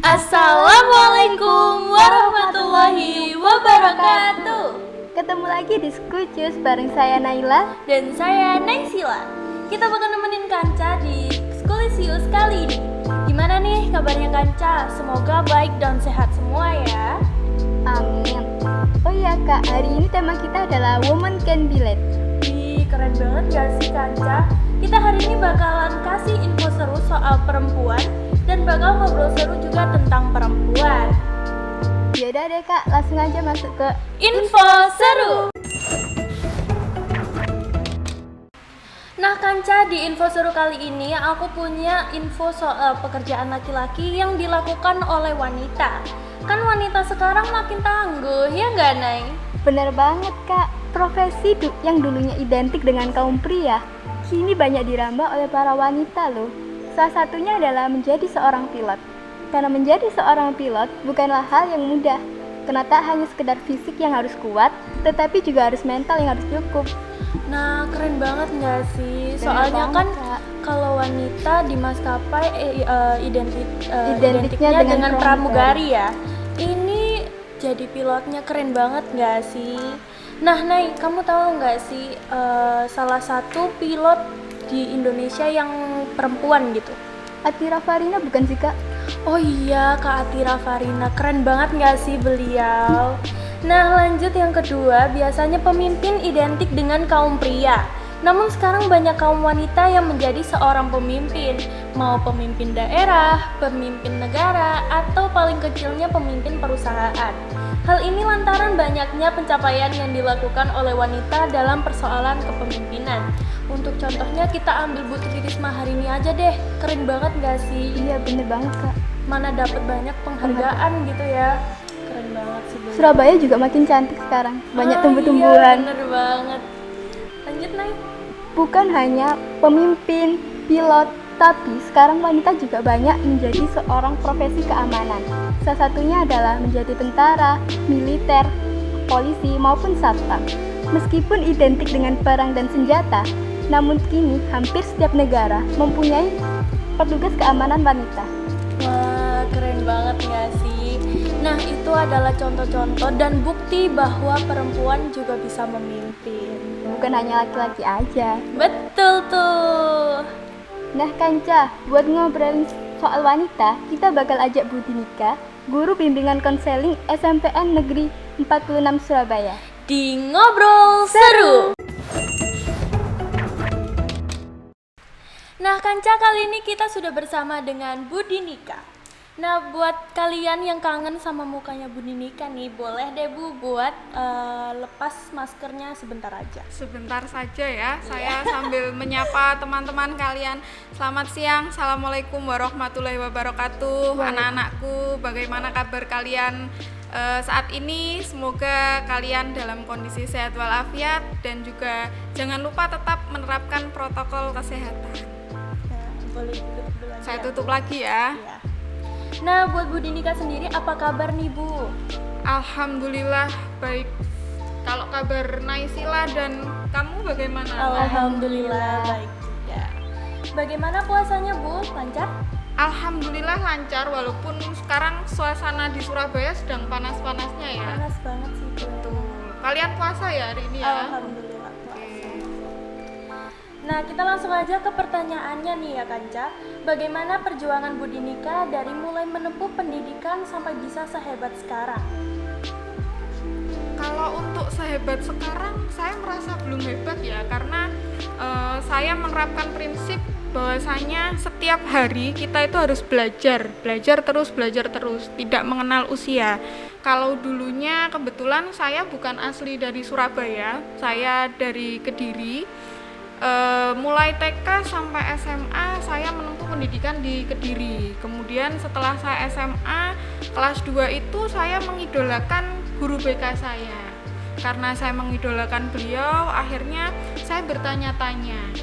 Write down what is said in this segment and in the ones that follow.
Assalamualaikum warahmatullahi wabarakatuh. Ketemu lagi di Skucius bareng saya Naila Dan saya Naisila. Kita bakal nemenin Kanca di Skulisius kali ini. Gimana nih kabarnya Kanca? Semoga baik dan sehat semua ya. Amin. Oh iya Kak, hari ini tema kita adalah Women Can Be Led. Wih, keren banget gak sih Kanca? Kita hari ini bakalan kasih info seru soal perempuan dan bakal ngobrol seru juga tentang perempuan. Yaudah deh Kak, langsung aja masuk ke Info seru. Nah Kanca, di info seru kali ini aku punya info soal pekerjaan laki-laki yang dilakukan oleh wanita. Kan wanita sekarang makin tangguh, ya nggak Nay? Bener banget Kak, profesi yang dulunya identik dengan kaum pria kini banyak dirambah oleh para wanita loh. Salah satunya adalah menjadi seorang pilot. Karena menjadi seorang pilot bukanlah hal yang mudah. Karena tak hanya sekedar fisik yang harus kuat, tetapi juga harus mental yang harus cukup. Nah keren banget nggak sih? Bener Soalnya banget, kan Kak. kalau wanita di maskapai Identiknya identiknya dengan dengan pramugari ya. Ini jadi pilotnya keren banget nggak sih? Nah Nay, kamu tahu nggak sih salah satu pilot di Indonesia yang perempuan gitu? Atira Farina bukan sih Kak? Oh iya, Kak Atira Farina, keren banget nggak sih beliau? Nah lanjut yang kedua, biasanya pemimpin identik dengan kaum pria. Namun sekarang banyak kaum wanita yang menjadi seorang pemimpin, mau pemimpin daerah, pemimpin negara, atau paling kecilnya pemimpin perusahaan. Hal ini lantaran banyaknya pencapaian yang dilakukan oleh wanita dalam persoalan kepemimpinan. Untuk contohnya kita ambil Bu Tri Risma hari ini aja deh, keren banget gak sih? Iya bener banget Kak. Mana dapat banyak penghargaan gitu ya, keren banget sih. Surabaya juga makin cantik sekarang, banyak Iya, tumbuh-tumbuhan. bener banget. Lanjut Nay. Bukan hanya pemimpin, pilot, tapi sekarang wanita juga banyak menjadi seorang profesi keamanan. Salah satunya adalah menjadi tentara, militer, polisi maupun satpam. Meskipun identik dengan perang dan senjata, namun kini hampir setiap negara mempunyai petugas keamanan wanita. Wah, keren banget gak sih? Nah, itu adalah contoh-contoh dan bukti bahwa perempuan juga bisa memimpin. Bukan hanya laki-laki aja. Betul tuh. Nah Kanca, buat ngobrolin soal wanita, kita bakal ajak Bu Dinika, guru bimbingan konseling SMPN Negeri 46 Surabaya. Di Ngobrol Seru. Nah Kanca, kali ini kita sudah bersama dengan Bu Dinika. Nah buat kalian yang kangen sama mukanya Bu Dinika nih, boleh deh Bu buat lepas maskernya sebentar aja. Sebentar saja ya, saya sambil menyapa teman-teman kalian. Selamat siang, Assalamualaikum warahmatullahi wabarakatuh. Anak-anakku, bagaimana kabar kalian saat ini? Semoga kalian dalam kondisi sehat walafiat dan juga jangan lupa tetap menerapkan protokol kesehatan. Nah, boleh tutup dulu aja. Saya tutup lagi ya. Iya. Nah buat Bu Dinika sendiri apa kabar nih Bu? Alhamdulillah baik. Kalau kabar Naisila dan kamu bagaimana? Alhamdulillah baik juga. Bagaimana puasanya Bu? Lancar? Alhamdulillah lancar, walaupun sekarang suasana di Surabaya sedang panas-panasnya ya. Panas banget sih Bu. Betul. Kalian puasa ya hari ini ya? Alhamdulillah puasa. Nah kita langsung aja ke pertanyaannya nih ya Kanca. Bagaimana perjuangan Bu Dinika dari mulai menempuh pendidikan sampai bisa sehebat sekarang? Kalau untuk sehebat sekarang saya merasa belum hebat ya, karena saya menerapkan prinsip bahwasanya setiap hari kita itu harus belajar terus, tidak mengenal usia. Kalau dulunya kebetulan saya bukan asli dari Surabaya, saya dari Kediri. Mulai TK sampai SMA saya menempuh pendidikan di Kediri. Kemudian setelah saya SMA kelas 2 itu saya mengidolakan guru BK saya. Karena saya mengidolakan beliau, akhirnya saya bertanya-tanya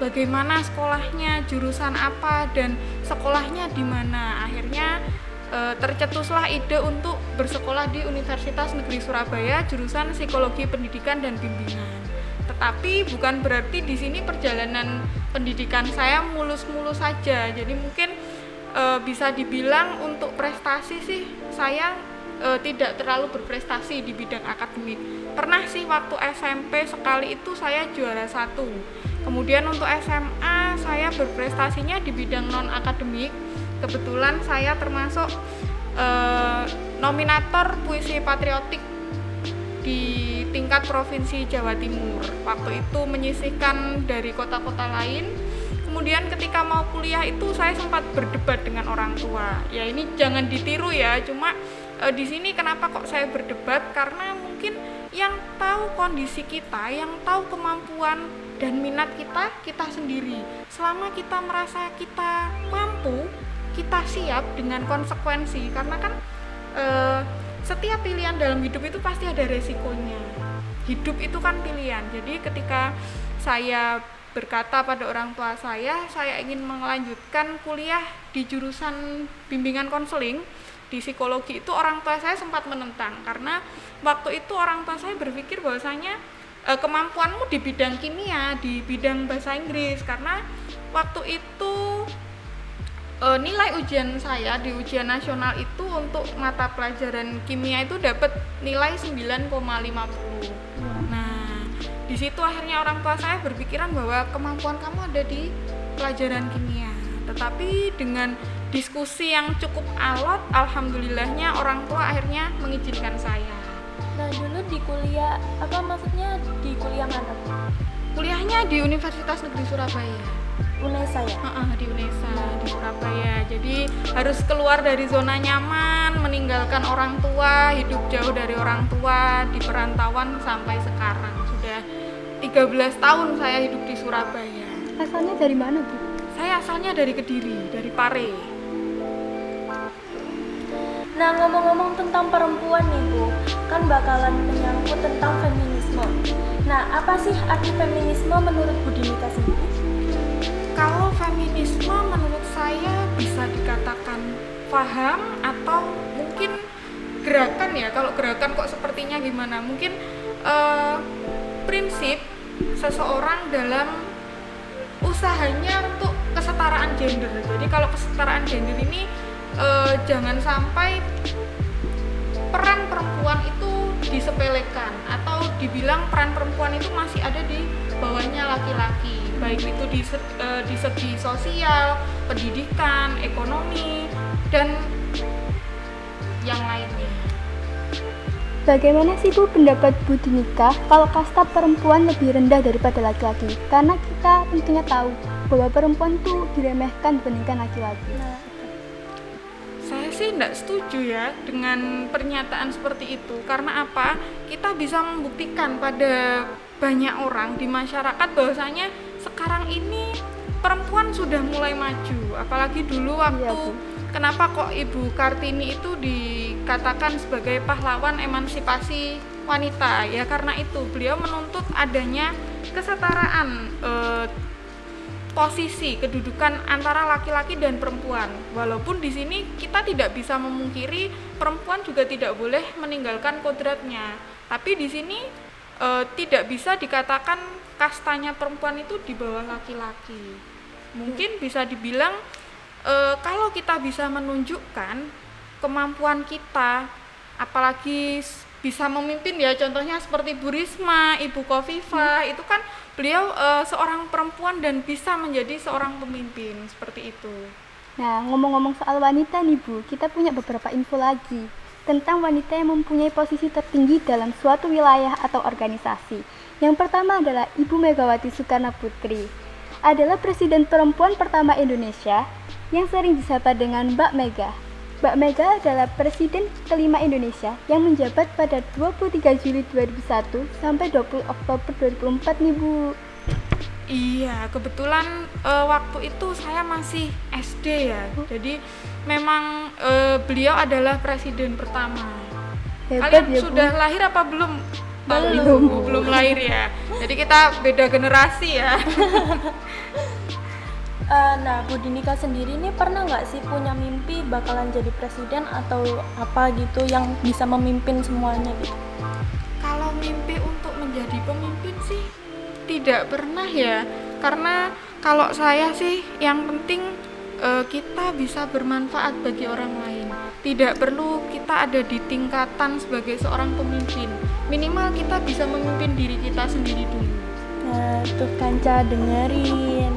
bagaimana sekolahnya, jurusan apa, dan sekolahnya di mana. Akhirnya tercetuslah ide untuk bersekolah di Universitas Negeri Surabaya, jurusan Psikologi Pendidikan dan Bimbingan. Tetapi bukan berarti di sini perjalanan pendidikan saya mulus-mulus saja. Jadi mungkin bisa dibilang untuk prestasi sih saya tidak terlalu berprestasi di bidang akademik. Pernah sih waktu SMP sekali itu saya juara 1. Kemudian untuk SMA saya berprestasinya di bidang non akademik. Kebetulan saya termasuk nominator puisi patriotik di tingkat provinsi Jawa Timur. Waktu itu menyisihkan dari kota-kota lain. Kemudian ketika mau kuliah itu saya sempat berdebat dengan orang tua. Ya ini jangan ditiru ya, cuma di sini kenapa kok saya berdebat? Karena mungkin yang tahu kondisi kita, yang tahu kemampuan dan minat kita sendiri. Selama kita merasa kita mampu, kita siap dengan konsekuensi. Karena kan setiap pilihan dalam hidup itu pasti ada resikonya. Hidup itu kan pilihan. Jadi ketika saya berkata pada orang tua saya ingin melanjutkan kuliah di jurusan bimbingan konseling di psikologi, itu orang tua saya sempat menentang karena waktu itu orang tua saya berpikir bahwasanya kemampuanmu di bidang kimia, di bidang bahasa Inggris, karena waktu itu nilai ujian saya di ujian nasional itu untuk mata pelajaran kimia itu dapat nilai 9,50. Nah, di situ akhirnya orang tua saya berpikiran bahwa kemampuan kamu ada di pelajaran kimia. Tetapi dengan diskusi yang cukup alot, alhamdulillahnya orang tua akhirnya mengizinkan saya. Nah, dulu di kuliah, maksudnya di kuliah mana? Kuliahnya di Universitas Negeri Surabaya. UNESA ya? Di UNESA, di Surabaya. Jadi harus keluar dari zona nyaman, meninggalkan orang tua, hidup jauh dari orang tua, di perantauan sampai sekarang. Sudah 13 tahun saya hidup di Surabaya. Asalnya dari mana, Bu? Saya asalnya dari Kediri, dari Pare. Nah, ngomong-ngomong tentang perempuan nih Bu, kan bakalan menyangkut tentang feminisme. Nah, apa sih arti feminisme menurut Bu Dinika sendiri? Kalau feminisme menurut saya bisa dikatakan paham atau mungkin gerakan ya. Kalau gerakan kok sepertinya gimana? Mungkin prinsip seseorang dalam usahanya untuk kesetaraan gender. Jadi kalau kesetaraan gender ini jangan sampai peran perempuan itu disepelekan atau dibilang peran perempuan itu masih ada di bawahnya laki-laki, baik itu di segi sosial, pendidikan, ekonomi, dan yang lainnya. Bagaimana sih Bu pendapat Bu Dinika kalau kasta perempuan lebih rendah daripada laki-laki? Karena kita tentunya tahu bahwa perempuan tuh diremehkan dibandingkan laki-laki. Saya sih tidak setuju ya dengan pernyataan seperti itu. Karena apa? Kita bisa membuktikan pada banyak orang di masyarakat bahwasanya sekarang ini perempuan sudah mulai maju. Apalagi dulu waktu kenapa kok Ibu Kartini itu dikatakan sebagai pahlawan emansipasi wanita? Ya karena itu beliau menuntut adanya kesetaraan posisi kedudukan antara laki-laki dan perempuan. Walaupun di sini kita tidak bisa memungkiri perempuan juga tidak boleh meninggalkan kodratnya. Tapi di sini tidak bisa dikatakan kastanya perempuan itu di bawah laki-laki. Mungkin bisa dibilang kalau kita bisa menunjukkan kemampuan kita, apalagi bisa memimpin ya, contohnya seperti Bu Risma, Ibu Khofifah, itu kan beliau seorang perempuan dan bisa menjadi seorang pemimpin seperti itu. Nah, ngomong-ngomong soal wanita nih Bu, kita punya beberapa info lagi tentang wanita yang mempunyai posisi tertinggi dalam suatu wilayah atau organisasi. Yang pertama adalah Ibu Megawati Soekarno Putri, adalah presiden perempuan pertama Indonesia yang sering disapa dengan Mbak Mega. Mbak Mega adalah presiden kelima Indonesia yang menjabat pada 23 Juli 2001 sampai 20 Oktober 2004 nih Bu. Iya, kebetulan waktu itu saya masih SD ya. Jadi memang beliau adalah presiden pertama. Hebat Kalian ya, sudah Bu. lahir apa belum? Belum. Lahir ya. Jadi kita beda generasi ya. Nah, Bu Dinika sendiri nih pernah nggak sih punya mimpi bakalan jadi presiden atau apa gitu yang bisa memimpin semuanya gitu? Kalau mimpi untuk menjadi pemimpin sih tidak pernah ya. Karena kalau saya sih yang penting kita bisa bermanfaat bagi orang lain. Tidak perlu kita ada di tingkatan sebagai seorang pemimpin. Minimal kita bisa memimpin diri kita sendiri dulu. Nah, tuh Kanca dengerin.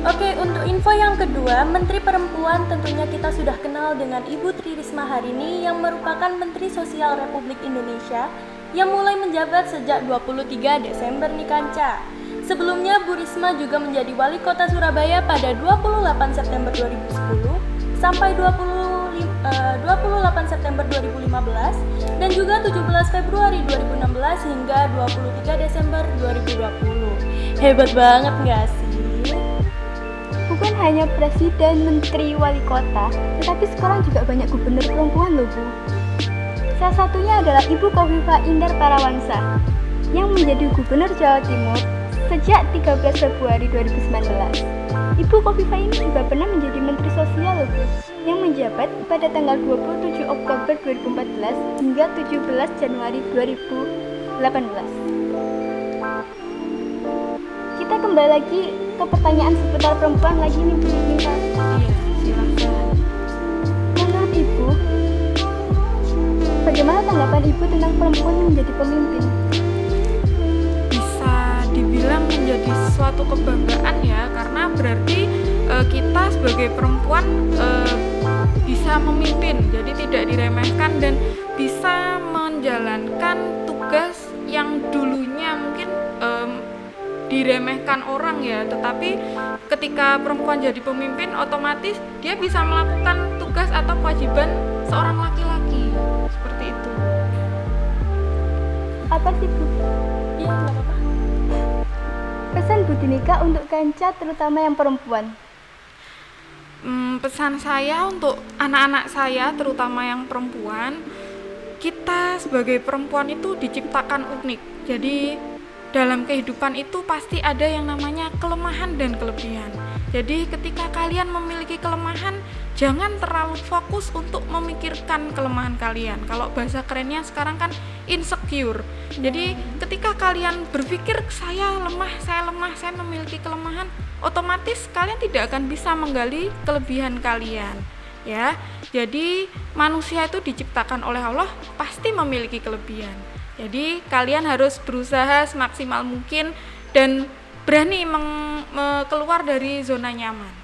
Oke, untuk info yang kedua, Menteri Perempuan tentunya kita sudah kenal dengan Ibu Tri Risma hari ini yang merupakan Menteri Sosial Republik Indonesia yang mulai menjabat sejak 23 Desember nih Kanca. Sebelumnya Bu Risma juga menjadi Wali Kota Surabaya pada 28 September 2010 sampai 28 September 2015 dan juga 17 Februari 2016 hingga 23 Desember 2020. Hebat banget nggak sih? Bukan hanya presiden, menteri, wali kota, tetapi sekarang juga banyak gubernur perempuan loh Bu. Salah satunya adalah Ibu Khofifah Indar Parawansa yang menjadi gubernur Jawa Timur sejak 13 Februari 2019. Ibu Khofifah ini juga pernah menjadi Menteri Sosial loh Bu, yang menjabat pada tanggal 27 Oktober 2014 hingga 17 Januari 2018. Kita kembali lagi ke pertanyaan seputar perempuan lagi nih Bu Nita. Iya, silakan. Menurut Ibu, bagaimana tanggapan Ibu tentang perempuan yang menjadi pemimpin? Bisa dibilang menjadi suatu kebanggaan ya, karena berarti kita sebagai perempuan bisa memimpin, jadi tidak diremehkan dan bisa menjalankan tugas yang dulunya mungkin diremehkan orang ya, tetapi ketika perempuan jadi pemimpin otomatis dia bisa melakukan tugas atau kewajiban seorang laki-laki, seperti itu. Apa sih Bu Iya, nggak apa-apa. pesan Bu Dinika untuk Kanca terutama yang perempuan? Pesan saya untuk anak-anak saya terutama yang perempuan, kita sebagai perempuan itu diciptakan unik. Jadi dalam kehidupan itu pasti ada yang namanya kelemahan dan kelebihan. Jadi ketika kalian memiliki kelemahan, jangan terlalu fokus untuk memikirkan kelemahan kalian. Kalau bahasa kerennya sekarang kan insecure. Jadi ketika kalian berpikir saya lemah, saya memiliki kelemahan, otomatis kalian tidak akan bisa menggali kelebihan kalian. Ya. Jadi manusia itu diciptakan oleh Allah pasti memiliki kelebihan. Jadi kalian harus berusaha semaksimal mungkin dan berani keluar dari zona nyaman.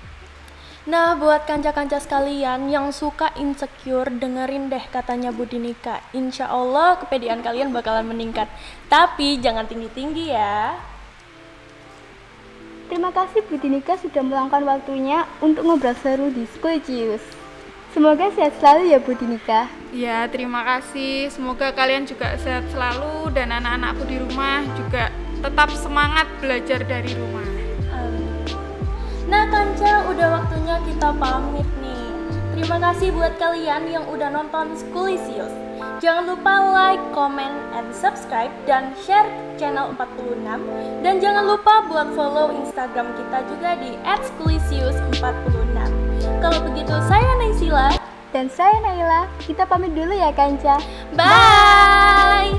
Nah, buat kanca-kanca sekalian yang suka insecure, dengerin deh katanya Bu Dinika. Insya Allah kepedean kalian bakalan meningkat. Tapi jangan tinggi-tinggi ya. Terima kasih Bu Dinika sudah meluangkan waktunya untuk ngobrol seru di Skulicious. Semoga sehat selalu ya Bu Dinika. Ya, terima kasih. Semoga kalian juga sehat selalu dan anak-anakku di rumah juga tetap semangat belajar dari rumah. Nah Kanca, udah waktunya kita pamit nih. Terima kasih buat kalian yang udah nonton Skulicious. Jangan lupa like, comment, and subscribe dan share channel 46. Dan jangan lupa buat follow Instagram kita juga di @skulicious46. Kalau begitu saya Naysila Dan saya Naila, kita pamit dulu ya Kanca. Bye.